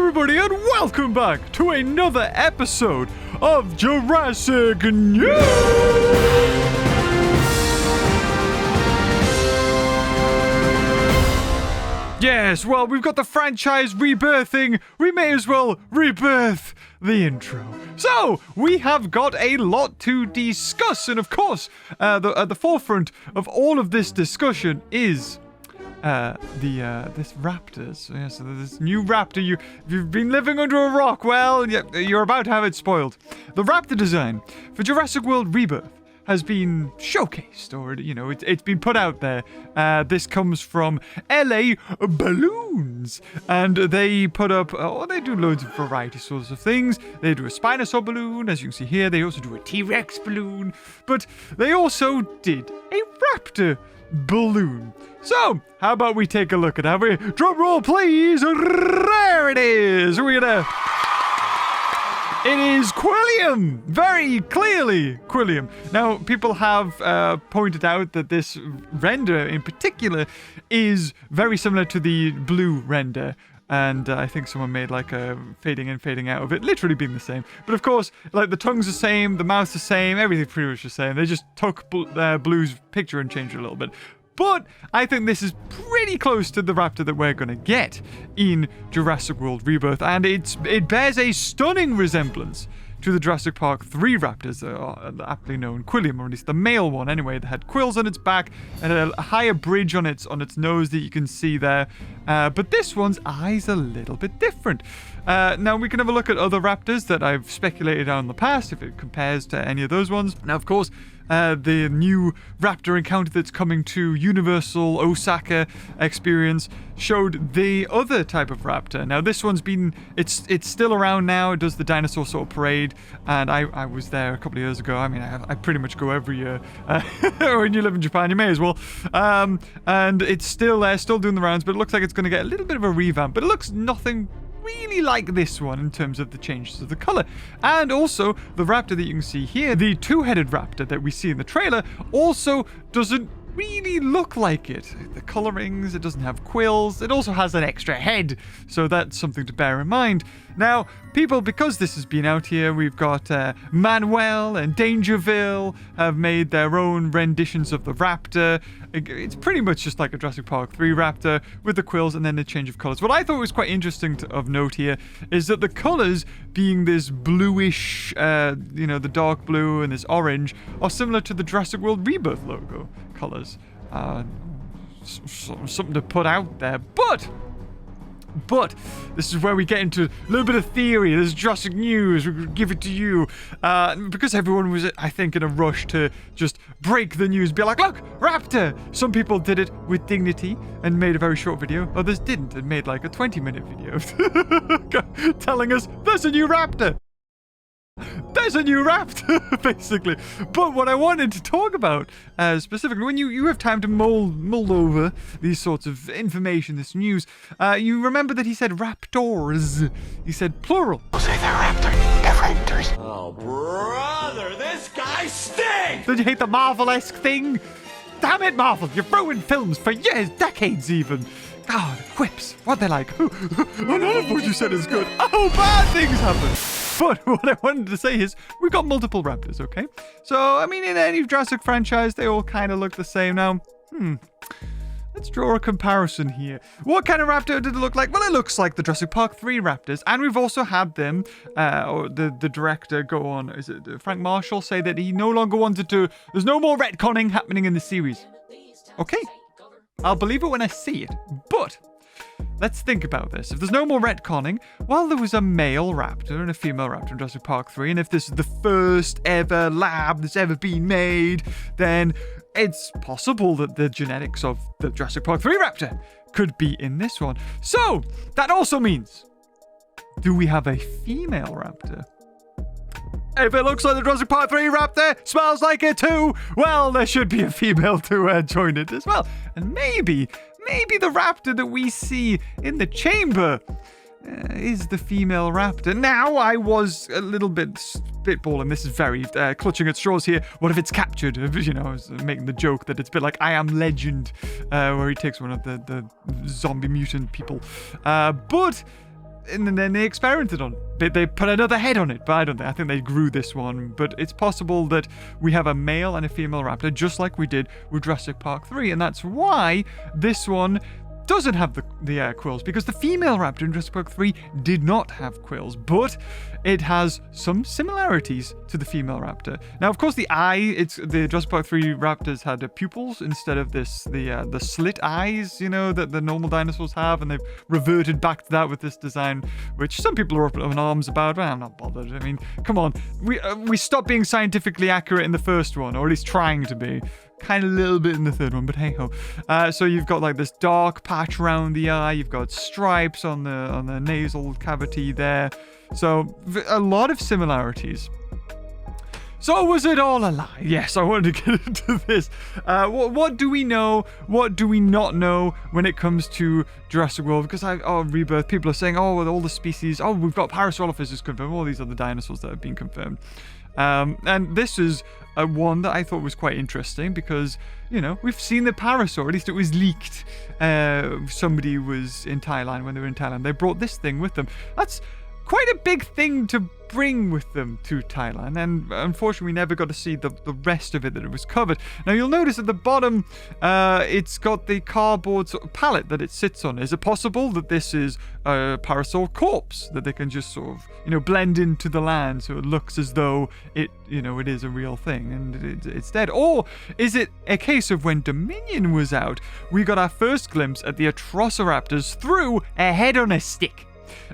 everybody, and welcome back to another episode of Jurassic News! Yes, well, we've got the franchise rebirthing. We may as well rebirth the intro. So, we have got a lot to discuss, and of course, at the forefront of all of this discussion is this Raptors. Yeah, so this new Raptor, you've been living under a rock, well, you're about to have it spoiled. The Raptor design for Jurassic World Rebirth has been showcased, or, it's been put out there. This comes from LA Balloons, and they put up, they do loads of variety sorts of things. They do a Spinosaur balloon, as you can see here. They also do a T-Rex balloon, but they also did a Raptor balloon. So, how about we take a look at it? Have we? Drum roll, please. There it is. It is Quilliam! Very clearly Quilliam. Now, people have pointed out that this render in particular is very similar to the blue render. And I think someone made like a fading in, fading out of it, literally being the same. But of course, like the tongue's the same, the mouth's the same, everything's pretty much the same. They just took Blue's picture and changed it a little bit. But I think this is pretty close to the Raptor that we're going to get in Jurassic World Rebirth. And it bears a stunning resemblance to the Jurassic Park 3 Raptors, aptly known Quilliam, or at least the male one anyway, that had quills on its back and a higher bridge on its nose that you can see there. But this one's eyes a little bit different. Now, we can have a look at other Raptors that I've speculated on in the past, if it compares to any of those ones. Now, of course, the new Raptor encounter that's coming to Universal Osaka Experience showed the other type of Raptor. Now, this one's been, it's still around now. It does the dinosaur sort of parade, and I was there a couple of years ago. I mean, I pretty much go every year. When you live in Japan, you may as well. And it's still there, still doing the rounds, but it looks like it's going to get a little bit of a revamp, but it looks nothing really like this one in terms of the changes of the color. And also, the Raptor that you can see here, the two-headed Raptor that we see in the trailer, also doesn't really look like it. The colorings, it doesn't have quills, it also has an extra head, so that's something to bear in mind. Now, people, because this has been out here, we've got Manuel and Dangerville have made their own renditions of the Raptor. It's pretty much just like a Jurassic Park 3 Raptor with the quills and then the change of colors. What I thought was quite interesting of note here is that the colors, being this bluish, the dark blue and this orange, are similar to the Jurassic World Rebirth logo colors. Something to put out there, but this is where we get into a little bit of theory. There's Jurassic News. We give it to you. Because everyone was, I think, in a rush to just break the news. Be like, look, Raptor! Some people did it with dignity and made a very short video. Others didn't and made like a 20-minute video telling us there's a new Raptor. There's a new Raptor, basically. But what I wanted to talk about, specifically, when you have time to mull over these sorts of information, this news, you remember that he said Raptors. He said plural. I'll say they're Raptor. They're Raptors. Oh, brother, this guy stinks! Did you hate the Marvel-esque thing? Damn it, Marvel, you've ruined films for years, decades even. God, quips, what they like. Oh, none of what you said is good. Oh, bad things happen. But what I wanted to say is, we've got multiple Raptors, okay? So, I mean, in any Jurassic franchise, they all kind of look the same. Now, let's draw a comparison here. What kind of Raptor did it look like? Well, it looks like the Jurassic Park 3 Raptors, and we've also had them, or the director go on, is it Frank Marshall, say that he no longer wanted to, there's no more retconning happening in the series. Okay, I'll believe it when I see it, but let's think about this. If there's no more retconning, well, there was a male Raptor and a female Raptor in Jurassic Park 3, and if this is the first ever lab that's ever been made, then it's possible that the genetics of the Jurassic Park 3 Raptor could be in this one. So, that also means, do we have a female Raptor? If it looks like the Jurassic Park 3 Raptor, smells like it too, well, there should be a female to join it as well. And maybe the Raptor that we see in the chamber is the female Raptor. Now, I was a little bit spitballing. This is very clutching at straws here. What if it's captured? I was making the joke that it's a bit like I Am Legend, where he takes one of the zombie mutant people. But and then they experimented on it. They put another head on it, but I don't think. I think they grew this one. But it's possible that we have a male and a female raptor, just like we did with Jurassic Park 3, and that's why this one doesn't have the quills, because the female raptor in Jurassic Park 3 did not have quills, but it has some similarities to the female raptor. Now, of course, the Jurassic Park 3 raptors had pupils instead of the slit eyes, that the normal dinosaurs have, and they've reverted back to that with this design, which some people are up in arms about. Well, I'm not bothered. I mean, come on, we stopped being scientifically accurate in the first one, or at least trying to be. Kind of a little bit in the third one, but hey ho. So you've got like this dark patch around the eye. You've got stripes on the nasal cavity there. So a lot of similarities. So was it all a lie? Yes, I wanted to get into this. What do we know? What do we not know when it comes to Jurassic World? Because Rebirth, people are saying, with all the species. We've got Parasaurolophus confirmed. All these other dinosaurs that have been confirmed. And this is one that I thought was quite interesting because, we've seen the parasaur, at least it was leaked. Somebody was in Thailand when they were in Thailand. They brought this thing with them. That's quite a big thing to bring with them to Thailand, and unfortunately we never got to see the rest of it that it was covered. Now you'll notice at the bottom it's got the cardboard sort of pallet that it sits on. Is it possible that this is a parasaur corpse that they can just sort of blend into the land so it looks as though it it is a real thing and it's dead? Or is it a case of when Dominion was out, we got our first glimpse at the Atrociraptors through a head on a stick?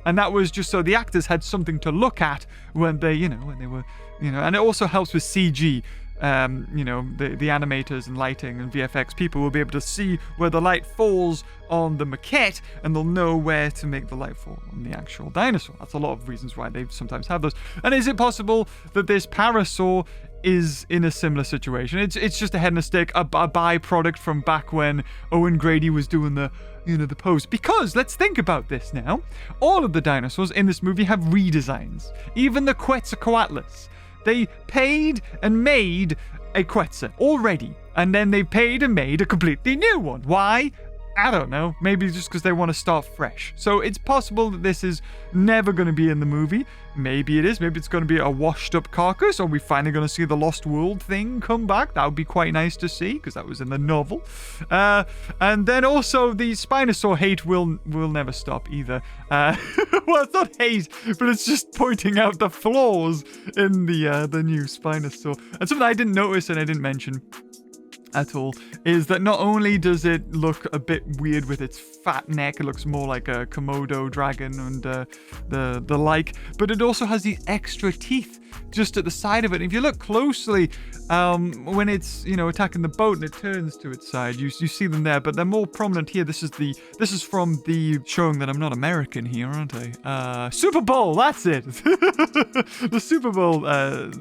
And that was just so the actors had something to look at when they, when they were, and it also helps with CG. The animators and lighting and VFX people will be able to see where the light falls on the maquette, and they'll know where to make the light fall on the actual dinosaur. That's a lot of reasons why they sometimes have those. And is it possible that this parasaur is in a similar situation? It's just a head and a stick, a byproduct from back when Owen Grady was doing the pose. Because let's think about this now. All of the dinosaurs in this movie have redesigns. Even the Quetzalcoatlus. They paid and made a Quetzal already, and then they paid and made a completely new one. Why? I don't know. Maybe just because they want to start fresh. So it's possible that this is never going to be in the movie. Maybe it is. Maybe it's going to be a washed up carcass, or we're finally going to see the Lost World thing come back. That would be quite nice to see, because that was in the novel. And then also the Spinosaur hate will never stop either. Well, it's not hate, but it's just pointing out the flaws in the new Spinosaur. And something I didn't notice and I didn't mention at all is that not only does it look a bit weird with its fat neck, it looks more like a Komodo dragon and the like, but it also has these extra teeth just at the side of it. And if you look closely, when it's attacking the boat and it turns to its side, you see them there, but they're more prominent here. This is from the showing that I'm not American here, aren't I? Super Bowl, that's it. The Super Bowl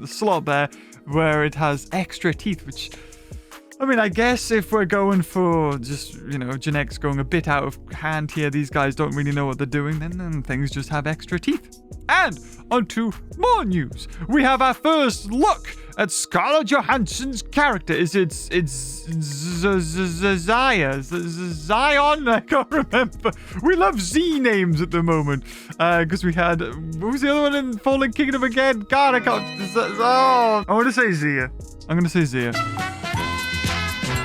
slot there, where it has extra teeth, which, I mean, I guess if we're going for just, genetics going a bit out of hand here, these guys don't really know what they're doing, then things just have extra teeth. And onto more news. We have our first look at Scarlett Johansson's character. It's Zion? I can't remember. We love Z names at the moment. Because we had, what was the other one in Fallen Kingdom again? God, I can't, I want to say Zia. I'm going to say Zia.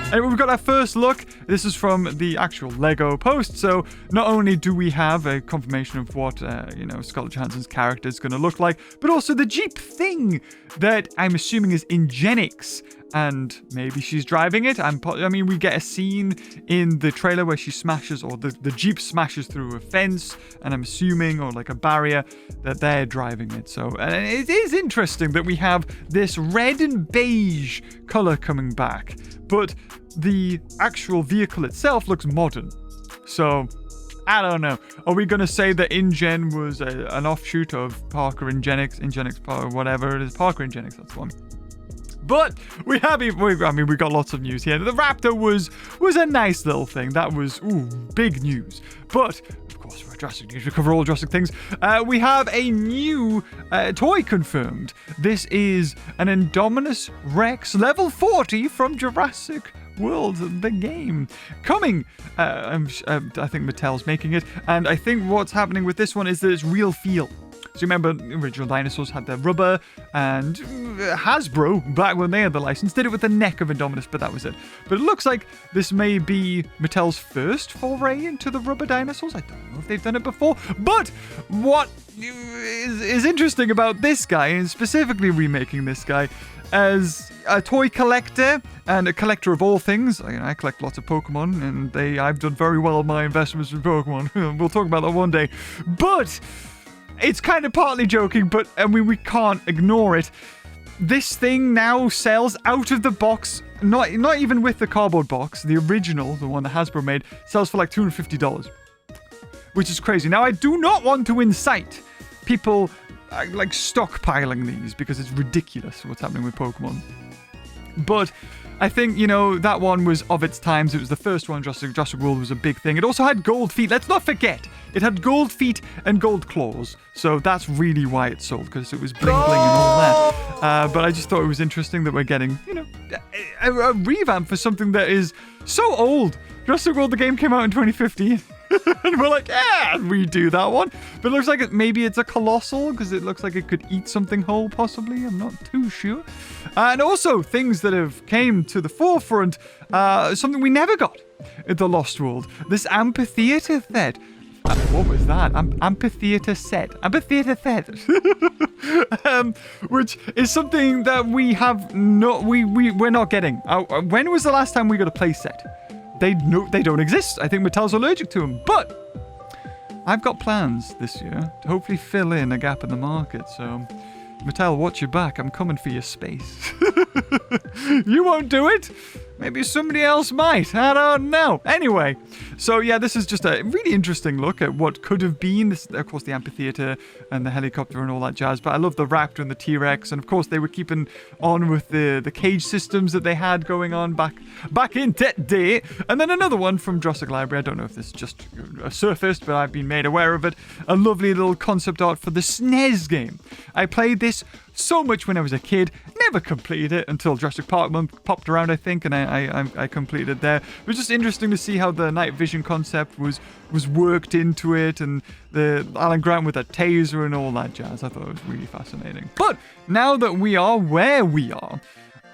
And we've got our first look. This is from the actual Lego post. So not only do we have a confirmation of what, Scarlett Johansson's character is going to look like, but also the Jeep thing that I'm assuming is Ingenix. And maybe she's driving it. We get a scene in the trailer where she smashes, or the Jeep smashes through a fence, and I'm assuming, or like a barrier, that they're driving it. So it is interesting that we have this red and beige color coming back, but the actual vehicle itself looks modern. So I don't know. Are we going to say that InGen was an offshoot of Parker Ingenix Parker, whatever it is, Parker Ingenix, that's the one. But we got lots of news here. The Raptor was a nice little thing. That was, big news. But, of course, we're Jurassic News. We cover all Jurassic things. We have a new toy confirmed. This is an Indominus Rex level 40 from Jurassic World, the game. Coming, I think Mattel's making it, and I think what's happening with this one is that it's real feel. So you remember original Dinosaurs had their rubber, and Hasbro, back when they had the license, did it with the neck of Indominus, but that was it. But it looks like this may be Mattel's first foray into the rubber dinosaurs. I don't know if they've done it before, but what is interesting about this guy, and specifically remaking this guy, as a toy collector and a collector of all things. I collect lots of Pokemon, and I've done very well on my investments in Pokemon. We'll talk about that one day. But it's kind of partly joking, but I mean, we can't ignore it. This thing now sells out of the box, not even with the cardboard box. The original, the one that Hasbro made, sells for like $250, which is crazy. Now, I do not want to incite people like stockpiling these, because it's ridiculous what's happening with Pokemon. But I think, that one was of its times. It was the first one. Jurassic World was a big thing. It also had gold feet. Let's not forget. It had gold feet and gold claws. So that's really why it sold, because it was bling bling and all that. But I just thought it was interesting that we're getting, a revamp for something that is so old. Jurassic World, the game came out in 2015. And we're like, yeah, redo that one. But it looks like maybe it's a colossal, because it looks like it could eat something whole, possibly. I'm not too sure. And also, things that have came to the forefront, something we never got in the Lost World. This amphitheater set. What was that? Amphitheater set. Amphitheater set. Which is something that we have not, we're not getting. When was the last time we got a play set? They don't exist. I think Mattel's allergic to them. But I've got plans this year to hopefully fill in a gap in the market. So, Mattel, watch your back. I'm coming for your space. You won't do it. Maybe somebody else might. I don't know. Anyway, so yeah, this is just a really interesting look at what could have been. This, of course, the amphitheater and the helicopter and all that jazz. But I love the Raptor and the T-Rex. And of course, they were keeping on with the cage systems that they had going on back in that day. And then another one from Jurassic Library. I don't know if this is just surfaced, but I've been made aware of it. A lovely little concept art for the SNES game. I played this so much when I was a kid. Never completed it until Jurassic Park month popped around, I think, and I completed there. It was just interesting to see how the night vision concept was worked into it, and the Alan Grant with a taser and all that jazz. I thought it was really fascinating. But now that we are where we are,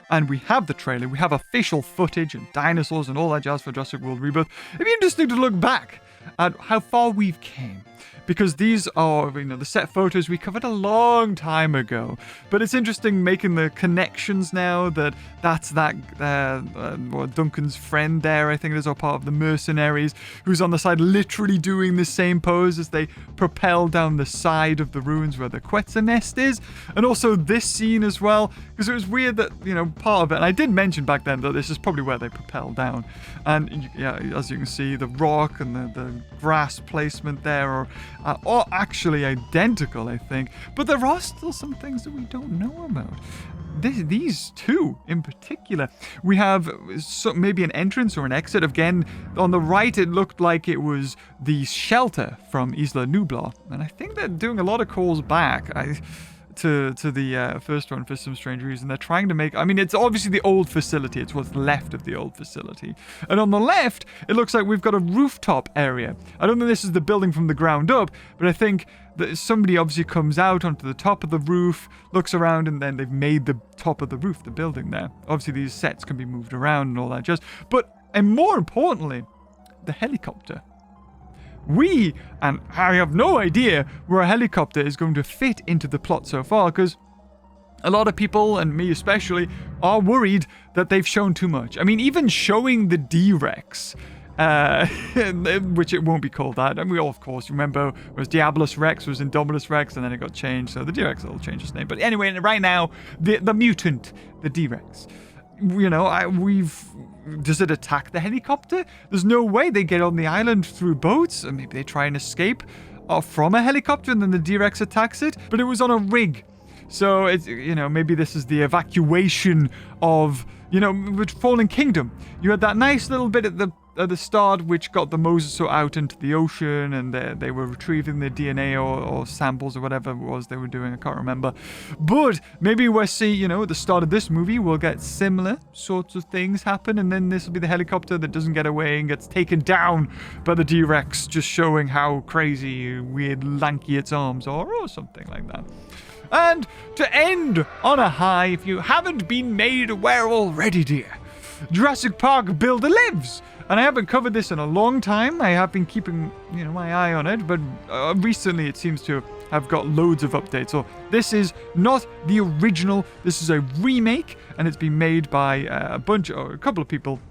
and we have the trailer, we have official footage and dinosaurs and all that jazz for Jurassic World Rebirth, it'd be interesting to look back at how far we've came. Because these are, the set photos we covered a long time ago. But it's interesting making the connections now that's Duncan's friend there, I think it is, or part of the mercenaries, who's on the side literally doing the same pose as they propel down the side of the ruins where the Quetzal nest is. And also this scene as well, because it was weird that, part of it, and I did mention back then that this is probably where they propel down. And yeah, as you can see, the rock and the grass placement there are actually identical, I think. But there are still some things that we don't know about. These two in particular. We have maybe an entrance or an exit. Again, on the right, it looked like it was the shelter from Isla Nublar. And I think they're doing a lot of calls back to the first one for some strange reason. They're trying to make... it's obviously the old facility. It's what's left of the old facility. And on the left, it looks like we've got a rooftop area. I don't think this is the building from the ground up, but I think that somebody obviously comes out onto the top of the roof, looks around, and then they've made the top of the roof, the building there. Obviously, these sets can be moved around and all that jazz. And more importantly, the helicopter. And I have no idea where a helicopter is going to fit into the plot so far, because a lot of people, and me especially, are worried that they've shown too much. Even showing the D-Rex, which it won't be called that. And we all, of course, remember it was Diabolus Rex, was Indominus Rex, and then it got changed, so the D-Rex will change its name. But anyway, right now, the mutant, the D-Rex. Does it attack the helicopter? There's no way they get on the island through boats, or maybe they try and escape from a helicopter and then the D-Rex attacks it, but it was on a rig. So it's, maybe this is the evacuation of, with Fallen Kingdom. You had that nice little bit at the at the start, which got the mosasaur out into the ocean, and they were retrieving their DNA or samples or whatever it was they were doing. I can't remember. But maybe we'll see, at the start of this movie, we'll get similar sorts of things happen, and then this will be the helicopter that doesn't get away and gets taken down by the T-Rex, just showing how crazy, weird, lanky its arms are, or something like that. And to end on a high, if you haven't been made aware already, dear, Jurassic Park Builder lives. And I haven't covered this in a long time. I have been keeping, my eye on it, but recently it seems to have got loads of updates. So this is not the original. This is a remake, and it's been made by a couple of people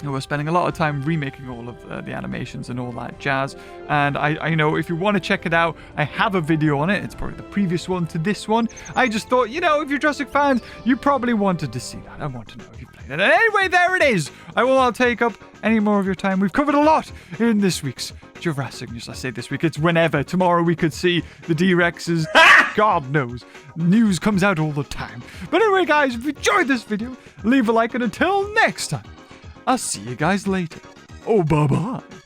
who are spending a lot of time remaking all of the animations and all that jazz. And I know if you want to check it out, I have a video on it. It's probably the previous one to this one. I just thought, if you're Jurassic fans, you probably wanted to see that. I want to know if you played it. And anyway, there it is. I will not take up any more of your time. We've covered a lot in this week's Jurassic News. I say this week, it's whenever. Tomorrow we could see the D-Rexes. God knows. News comes out all the time. But anyway, guys, if you enjoyed this video, leave a like, and until next time, I'll see you guys later. Oh, bye-bye.